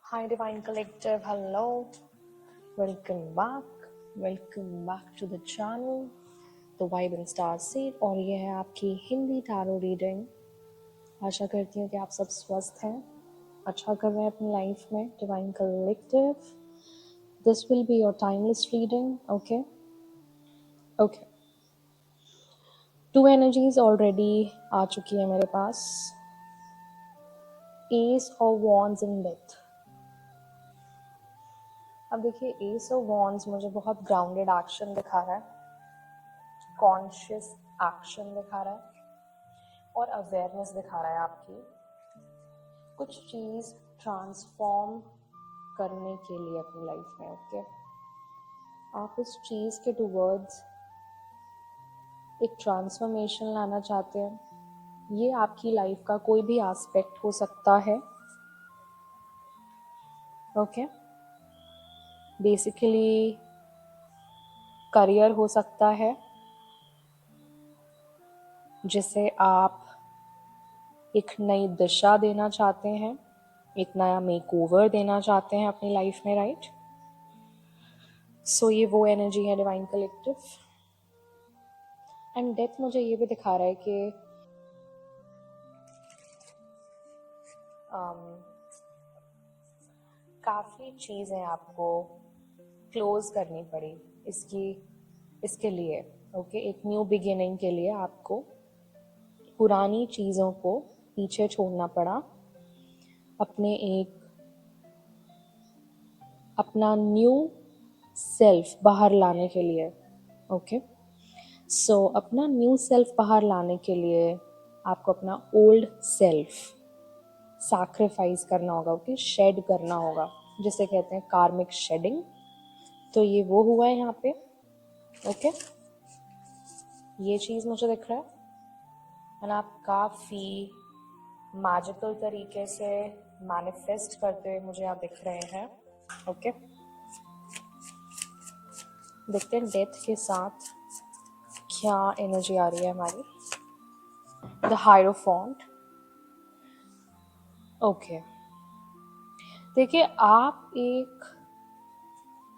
Hi, Divine Collective. Hello. Welcome back. Welcome back to the channel, The Vibe and Star Seed. और ये है आपकी Hindi tarot reading. आशा करती हूँ कि आप सब स्वस्थ हैं, अच्छा कर रहे हैं अपनी लाइफ में। Divine Collective. This will be your timeless reading. Okay. Okay. 2 energies already आ चुकी है मेरे पास. Ace of Wands and Death. अब देखिए, एस ऑफ वॉन्ड्स मुझे बहुत ग्राउंडेड एक्शन दिखा रहा है, कॉन्शियस एक्शन दिखा रहा है और अवेयरनेस दिखा रहा है आपकी कुछ चीज़ ट्रांसफॉर्म करने के लिए अपनी लाइफ में। ओके, आप उस चीज़ के टूवर्ड्स एक ट्रांसफॉर्मेशन लाना चाहते हैं। ये आपकी लाइफ का कोई भी एस्पेक्ट हो सकता है। ओके, बेसिकली करियर हो सकता है जिसे आप एक नई दिशा देना चाहते हैं, एक नया मेकओवर देना चाहते हैं अपनी लाइफ में, राइट? सो ये वो एनर्जी है डिवाइन कलेक्टिव। एंड डेथ मुझे ये भी दिखा रहा है कि काफ़ी चीज़ें आपको क्लोज करनी पड़ी इसके लिए। ओके, एक न्यू बिगिनिंग के लिए आपको पुरानी चीज़ों को पीछे छोड़ना पड़ा, अपना न्यू सेल्फ बाहर लाने के लिए। ओके, सो अपना न्यू सेल्फ बाहर लाने के लिए आपको अपना ओल्ड सेल्फ सैक्रिफाइस करना होगा। ओके, शेड करना होगा, जिसे कहते हैं कार्मिक शेडिंग। तो ये वो हुआ है यहाँ पे। ओके, ये चीज़ मुझे दिख रहा है। एंड आप काफ़ी मैजिकल तरीके से मैनिफेस्ट करते हुए मुझे आप दिख रहे हैं। ओके, देखते हैं डेथ के साथ क्या एनर्जी आ रही है हमारी। द हायरोफॉन्ट। ओके, देखिए, आप एक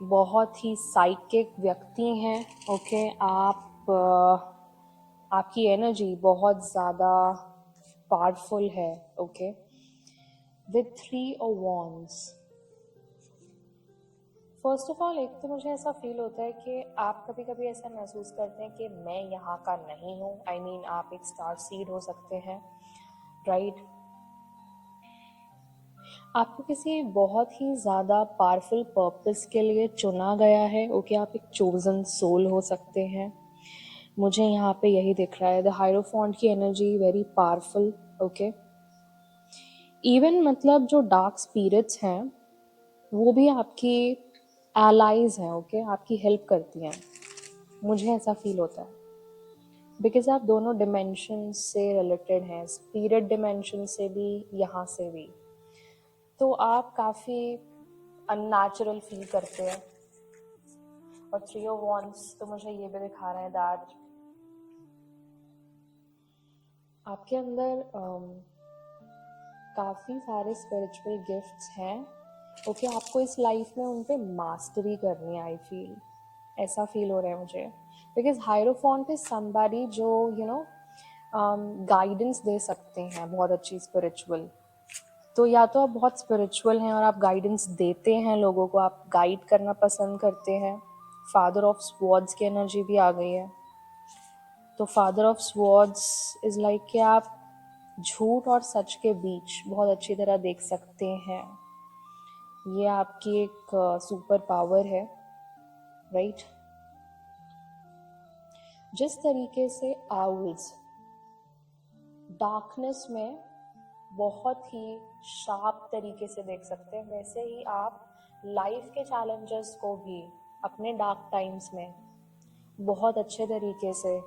बहुत ही साइकिक व्यक्ति हैं। ओके, आपकी एनर्जी बहुत ज़्यादा पावरफुल है। Okay, with 3 of Wands। First of all, एक तो मुझे ऐसा फील होता है कि आप कभी कभी ऐसा महसूस करते हैं कि मैं यहाँ का नहीं हूँ। आई मीन, आप एक स्टार सीड हो सकते हैं, राइट? आपको किसी बहुत ही ज़्यादा पावरफुल पर्पस के लिए चुना गया है। ओके, आप एक चोजन सोल हो सकते हैं। मुझे यहाँ पे यही दिख रहा है। द हायरोफॉन्ट की energy very powerful. Okay, even मतलब जो डार्क स्पिरिट्स हैं वो भी आपकी एलाइज हैं। ओके, आपकी हेल्प करती हैं, मुझे ऐसा फील होता है, बिकॉज आप दोनों डिमेंशन से रिलेटेड हैं, स्पिरिट डिमेंशन से भी, यहाँ से भी। तो आप काफ़ी अननेचुरल फील करते हैं। और 3 of Wands तो मुझे ये भी दिखा रहे हैं दैट आपके अंदर काफ़ी सारे स्पिरिचुअल गिफ्ट्स हैं। ओके, आपको इस लाइफ में उन पे मास्टरी करनी है। आई फील, ऐसा फील हो रहा है मुझे, बिकॉज हायरोफॉन्ट इज समबडी जो गाइडेंस दे सकते हैं, बहुत अच्छी स्पिरिचुअल। तो या तो आप बहुत स्पिरिचुअल हैं और आप गाइडेंस देते हैं लोगों को, आप गाइड करना पसंद करते हैं। फादर ऑफ स्वॉर्ड्स की एनर्जी भी आ गई है। तो father of swords is like कि आप झूठ और सच के बीच बहुत अच्छी तरह देख सकते हैं। ये आपकी एक सुपर पावर है, राइट? जिस तरीके से आउल्स डार्कनेस में बहुत ही शार्प तरीके से देख सकते हैं, वैसे ही आप लाइफ के चैलेंजेस को भी अपने डार्क टाइम्स में बहुत अच्छे तरीके से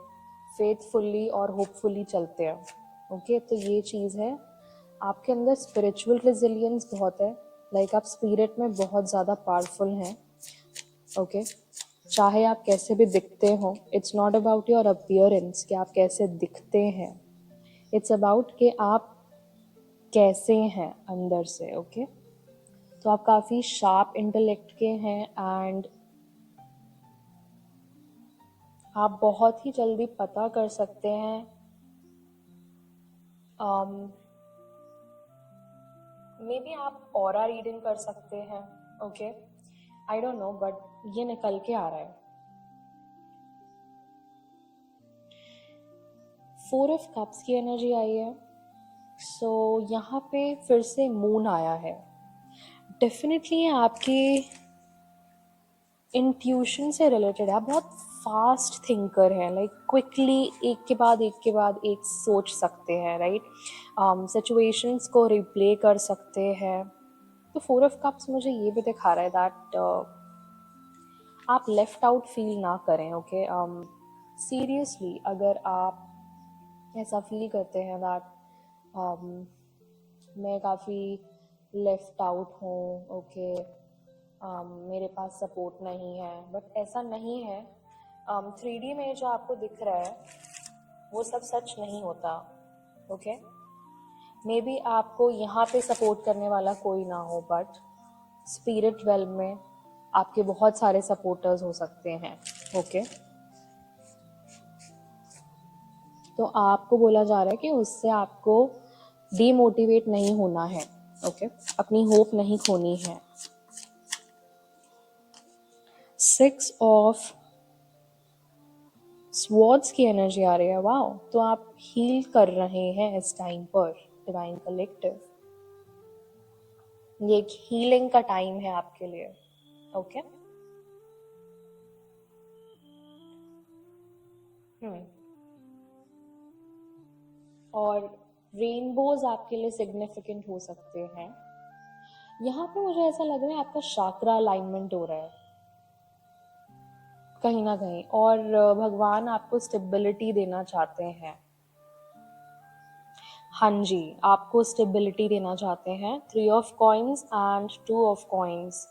फेथफुल्ली और होपफुली चलते हैं। ओके, तो ये चीज़ है, आपके अंदर स्पिरिचुअल रेजिलियंस बहुत है। लाइक आप स्पिरिट में बहुत ज़्यादा पावरफुल हैं। ओके, चाहे आप कैसे भी दिखते हो, it's not about your appearance कि आप कैसे दिखते हैं, इट्स अबाउट कि आप कैसे हैं अंदर से। ओके, तो आप काफ़ी शार्प इंटेलेक्ट के हैं एंड आप बहुत ही जल्दी पता कर सकते हैं मे बी आप ऑरा रीडिंग कर सकते हैं. Okay, I don't know but ये निकल के आ रहा है. 4 ऑफ कप्स की एनर्जी आई है. सो यहाँ पे फिर से मून आया है. डेफिनेटली आपके इंट्यूशन से रिलेटेड है. आप बहुत फास्ट थिंकर हैं, लाइक क्विकली एक के बाद एक सोच सकते हैं, राइट. सिचुएशंस को रिप्ले कर सकते हैं. तो 4 ऑफ कप्स मुझे ये भी दिखा रहा है दैट आप लेफ्ट आउट फील ना करें. ओके, सीरियसली अगर आप ऐसा फील करते हैं दैट मैं काफ़ी लेफ्ट आउट हूँ, ओके, मेरे पास सपोर्ट नहीं है, बट ऐसा नहीं है. 3D में जो आपको दिख रहा है वो सब सच नहीं होता. ओके, मे बी आपको यहाँ पे सपोर्ट करने वाला कोई ना हो, बट स्पिरिट वेल्म में आपके बहुत सारे सपोर्टर्स हो सकते हैं. ओके, तो आपको बोला जा रहा है कि उससे आपको डीमोटिवेट नहीं होना है. ओके, अपनी होप नहीं खोनी है. 6 ऑफ स्वॉर्ड्स की एनर्जी आ रही है. वाओ, तो आप हील कर रहे हैं इस टाइम पर डिवाइन कलेक्टिव. ये एक हीलिंग का टाइम है आपके लिए. ओके, और रेनबोज आपके लिए सिग्निफिकेंट हो सकते हैं. यहाँ पे मुझे ऐसा लग रहा है आपका शाक्रा अलाइनमेंट हो रहा है कहीं ना कहीं, और भगवान आपको स्टेबिलिटी देना चाहते हैं. हाँ जी, आपको स्टेबिलिटी देना चाहते हैं. 3 of coins and 2 of coins.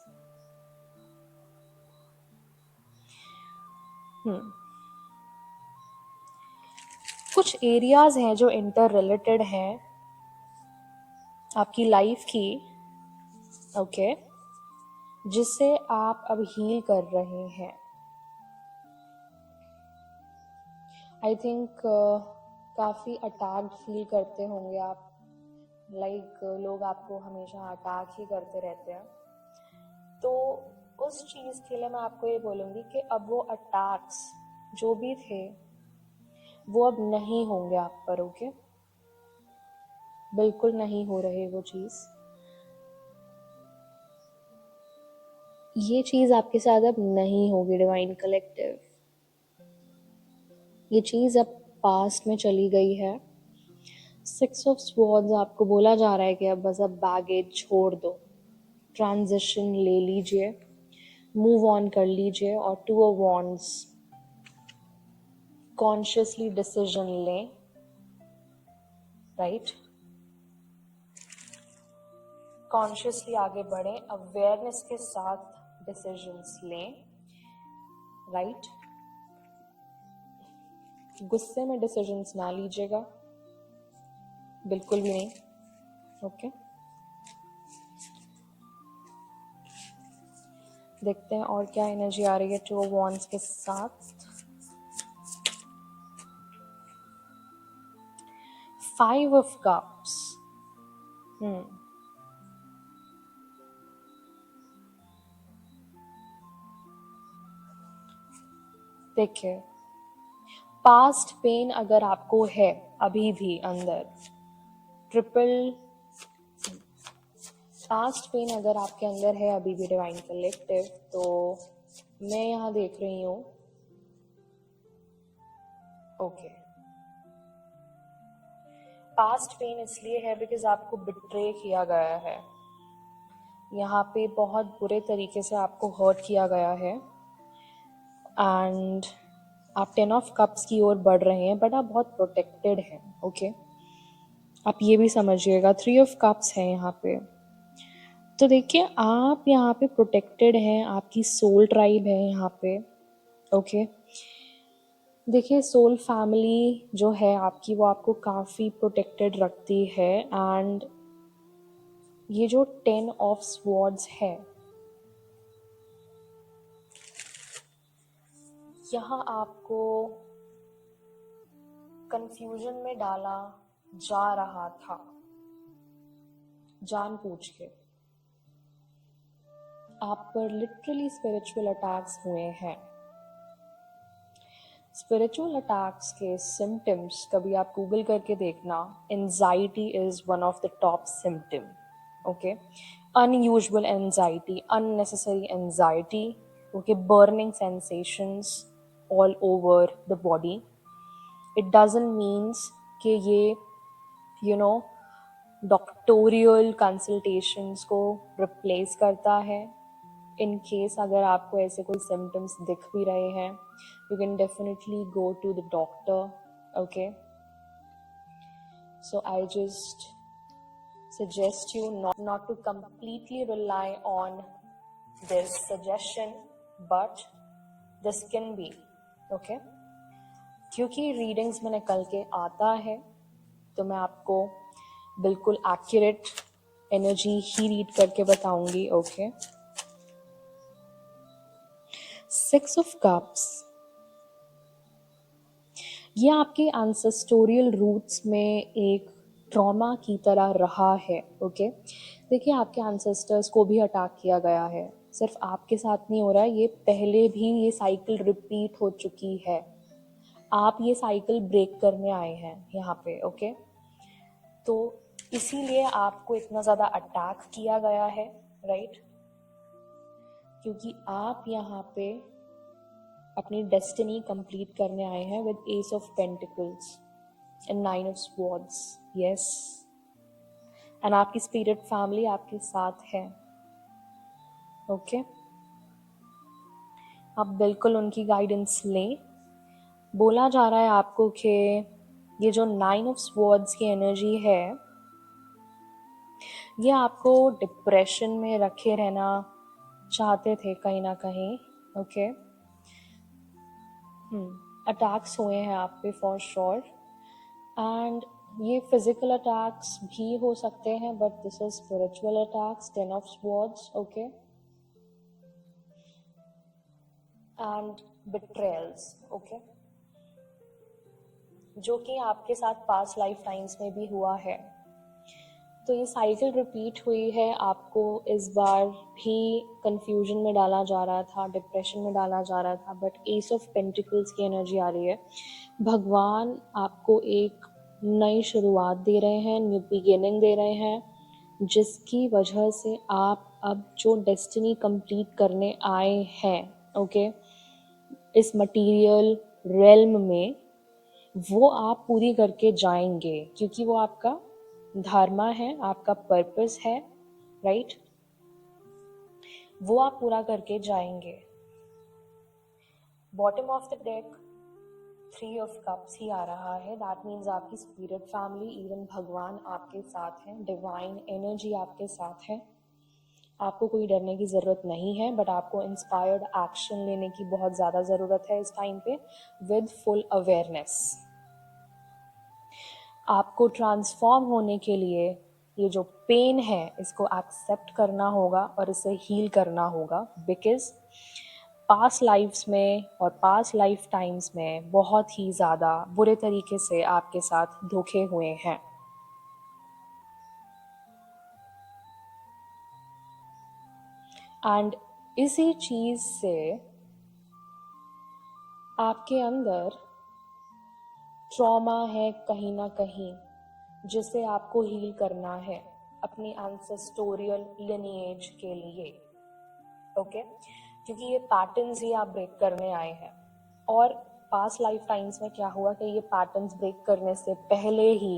कुछ एरियाज हैं जो इंटर रिलेटेड हैं आपकी लाइफ की. ओके, जिसे आप अब हील कर रहे हैं. आई थिंक काफ़ी अटैक्ड फील करते होंगे आप. लाइक लोग आपको हमेशा अटैक ही करते रहते हैं. तो उस चीज़ के लिए मैं आपको ये बोलूँगी कि अब वो अटैक्स जो भी थे वो अब नहीं होंगे आप पर. ओके, बिल्कुल नहीं हो रहे वो चीज़. ये चीज़ आपके साथ अब नहीं होगी डिवाइन कलेक्टिव. ये चीज़ अब पास्ट में चली गई है. 6 ऑफ स्वॉर्ड्स आपको बोला जा रहा है कि अब बस अब बैगेज छोड़ दो, ट्रांजिशन ले लीजिए, मूव ऑन कर लीजिए. और 2 ऑफ वॉन्ड्स, कॉन्शियसली डिसीजन लें, राइट. कॉन्शियसली आगे बढ़ें, अवेयरनेस के साथ डिसीजंस लें, राइट. गुस्से में डिसीजंस ना लीजिएगा, बिल्कुल भी नहीं. ओके, देखते हैं और क्या एनर्जी आ रही है 2 ऑफ वॉन्ड्स के साथ. 5 ऑफ कप्स. देखिए, पास्ट पेन अगर आपको है अभी भी अंदर, ट्रिपल पास्ट पेन अगर आपके अंदर है अभी भी डिवाइन कलेक्टिव, तो मैं यहाँ देख रही हूँ. ओके, पास्ट पेन इसलिए है बिकॉज आपको बिट्रे किया गया है. यहाँ पे बहुत बुरे तरीके से आपको हर्ट किया गया है. एंड आप 10 ऑफ कप्स की ओर बढ़ रहे हैं, बट आप बहुत प्रोटेक्टेड हैं. ओके, आप ये भी समझिएगा. 3 ऑफ कप्स है यहाँ पे. तो देखिए, आप यहाँ पे प्रोटेक्टेड हैं, आपकी सोल ट्राइब है यहाँ पे. ओके, देखिए, सोल फैमिली जो है आपकी वो आपको काफ़ी प्रोटेक्टेड रखती है. एंड ये जो 10 ऑफ स्वॉर्ड्स है, यहाँ आपको कंफ्यूजन में डाला जा रहा था जानबूझ के। आप पर लिटरली स्पिरिचुअल अटैक्स हुए हैं। स्पिरिचुअल अटैक्स के सिम्टम्स कभी आप गूगल करके देखना, anxiety is one of the top symptom. Okay, unusual anxiety, unnecessary anxiety, okay, burning sensations all over the body. It doesn't means कि ये डॉक्टोरियल कंसल्टेशंस को रिप्लेस करता है। इन केस अगर आपको ऐसे कोई सिम्टम्स दिख भी रहे हैं, you can definitely go to the doctor. Okay, so I just suggest you not to completely rely on this suggestion, but this can be okay, क्योंकि रीडिंग्स में निकल के आता है तो मैं आपको बिल्कुल एक्यूरेट एनर्जी ही रीड करके बताऊंगी। ओके, 6 ऑफ कप्स, ये आपके एंसेस्टोरियल रूट्स में एक ट्रॉमा की तरह रहा है। ओके, देखिए आपके एंसेस्टर्स को भी अटैक किया गया है, सिर्फ आपके साथ नहीं हो रहा है, ये पहले भी ये साइकिल रिपीट हो चुकी है। आप ये साइकिल ब्रेक करने आए हैं यहाँ पे। ओके, तो इसीलिए आपको इतना ज़्यादा अटैक किया गया है, राइट? क्योंकि आप यहाँ पे अपनी डेस्टिनी कंप्लीट करने आए हैं with S of pentacles and 9 of swords. Yes, and आपकी स्पिरिट फैमिली आपके साथ है। ओके, आप बिल्कुल उनकी गाइडेंस लें। बोला जा रहा है आपको कि ये जो 9 ऑफ स्वॉर्ड्स की एनर्जी है, ये आपको डिप्रेशन में रखे रहना चाहते थे कहीं ना कहीं। ओके, अटैक्स हुए हैं आप पे फॉर श्योर, एंड ये फिजिकल अटैक्स भी हो सकते हैं, but this is spiritual attacks, 10 of swords. Okay, and betrayals, okay, जो कि आपके साथ पास्ट लाइफ टाइम्स में भी हुआ है। तो ये साइकिल रिपीट हुई है। आपको इस बार भी कंफ्यूजन में डाला जा रहा था, डिप्रेशन में डाला जा रहा था, बट एस ऑफ पेंटिकल्स की एनर्जी आ रही है। भगवान आपको एक नई शुरुआत दे रहे हैं, न्यू बिगिनिंग दे रहे हैं, जिसकी वजह से आप अब जो डेस्टिनी कंप्लीट करने आए हैं, ओके, इस मटीरियल रेल्म में, वो आप पूरी करके जाएंगे, क्योंकि वो आपका धर्म है, आपका पर्पस है, राइट? वो आप पूरा करके जाएंगे। Bottom of the deck 3 of cups ही आ रहा है। दैट मीन्स आपकी स्पिरिट फैमिली, इवन भगवान आपके साथ हैं, डिवाइन एनर्जी आपके साथ है। आपको कोई डरने की ज़रूरत नहीं है, बट आपको इंस्पायर्ड एक्शन लेने की बहुत ज़्यादा ज़रूरत है इस टाइम पे, विद फुल अवेयरनेस। आपको ट्रांसफॉर्म होने के लिए ये जो पेन है, इसको एक्सेप्ट करना होगा और इसे हील करना होगा, बिकॉज पास्ट लाइफ्स में और पास्ट लाइफ टाइम्स में बहुत ही ज़्यादा बुरे तरीके से आपके साथ धोखे हुए हैं। एंड इसी चीज़ से आपके अंदर ट्रॉमा है कहीं ना कहीं, जिसे आपको हील करना है अपनी एंसेस्टोरियल लिनिएज के लिए। ओके, क्योंकि ये पैटर्न्स ही आप ब्रेक करने आए हैं, और पास्ट लाइफ टाइम्स में क्या हुआ कि ये पैटर्न्स ब्रेक करने से पहले ही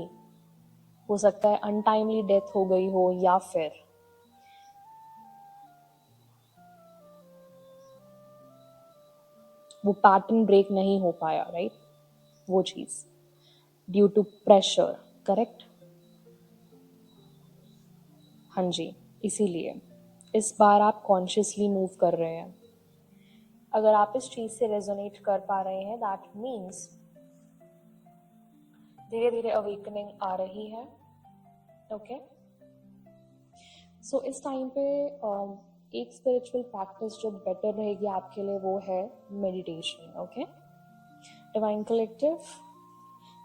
हो सकता है अनटाइमली डेथ हो गई हो, या फिर वो पैटर्न ब्रेक नहीं हो पाया, राइट? वो चीज ड्यू टू प्रेशर, करेक्ट? हाँ जी, इसीलिए इस बार आप कॉन्शियसली मूव कर रहे हैं। अगर आप इस चीज से रेजोनेट कर पा रहे हैं, दैट मीन्स धीरे धीरे अवेकनिंग आ रही है। ओके, सो इस टाइम पे एक स्पिरिचुअल प्रैक्टिस जो बेटर रहेगी आपके लिए वो है मेडिटेशन. ओके डिवाइन कलेक्टिव,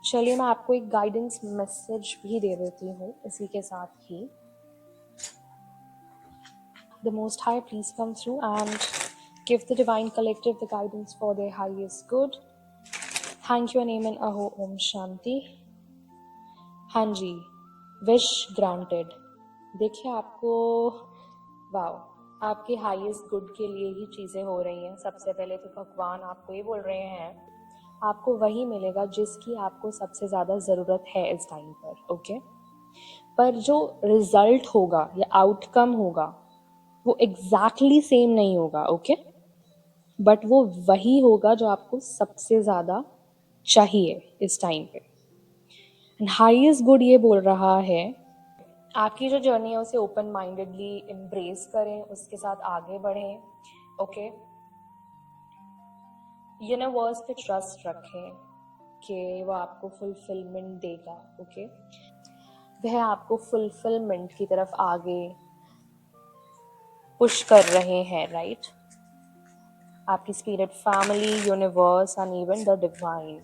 चलिए मैं आपको एक गाइडेंस मैसेज भी दे देती हूँ इसी के साथ ही. The Most High, please come through and give the Divine Collective the guidance for their highest good. Thank you, name and Aho Om Shanti. हाँ जी, विश ग्रांटेड. देखिए आपको, वाओ, आपके हाईएस्ट गुड के लिए ही चीज़ें हो रही हैं. सबसे पहले तो भगवान आपको ये बोल रहे हैं आपको वही मिलेगा जिसकी आपको सबसे ज़्यादा ज़रूरत है इस टाइम पर. ओके पर जो रिजल्ट होगा या आउटकम होगा वो एग्जैक्टली सेम नहीं होगा. ओके बट वो वही होगा जो आपको सबसे ज़्यादा चाहिए इस टाइम पे. एंड हाईएस्ट गुड ये बोल रहा है आपकी जो जर्नी है उसे ओपन माइंडेडली एम्ब्रेस करें, उसके साथ आगे बढ़ें. ओके यूनिवर्स पे ट्रस्ट रखें कि वो आपको फुलफिलमेंट देगा. ओके वह आपको फुलफिलमेंट की तरफ आगे पुश कर रहे हैं. राइट आपकी spirit family, universe and even the divine.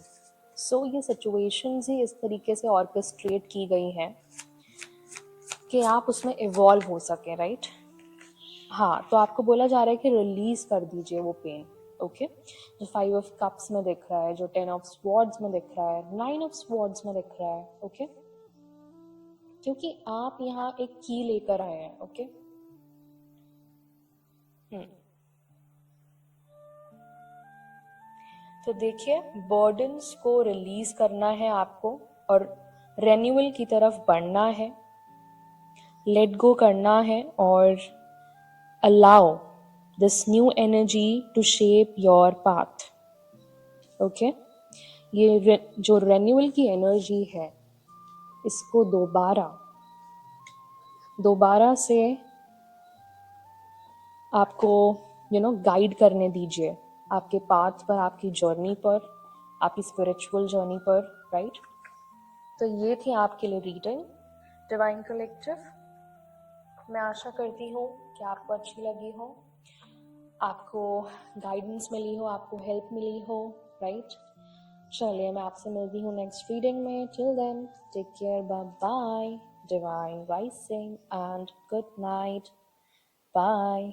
So ये सिचुएशंस ही इस तरीके से ऑर्केस्ट्रेट की गई हैं कि आप उसमें इवॉल्व हो सके. राइट हाँ तो आपको बोला जा रहा है कि रिलीज कर दीजिए वो पेन. ओके जो 5 ऑफ कप्स में दिख रहा है, जो 10 ऑफ स्वॉर्ड्स में दिख रहा है, 9 ऑफ स्वॉर्ड्स में दिख रहा है. ओके क्योंकि आप यहाँ एक की लेकर आए हैं. ओके तो देखिए बर्डन्स को रिलीज करना है आपको और रेन्यूअल की तरफ बढ़ना है, लेट गो करना है और allow this new energy to shape your path. Okay ये जो रेन्यूअल की एनर्जी है इसको दोबारा से आपको गाइड करने दीजिए आपके पाथ पर, आपकी जर्नी पर, आपकी स्पिरिचुअल जर्नी पर. राइट तो ये थी आपके लिए रीडिंग डिवाइन कलेक्टिव. मैं आशा करती हूँ कि आपको अच्छी लगी हो, आपको गाइडेंस मिली हो, आपको हेल्प मिली हो. राइट चलिए मैं आपसे मिलती हूँ नेक्स्ट रीडिंग में. Till then take care, bye bye, divine rising and good night. Bye.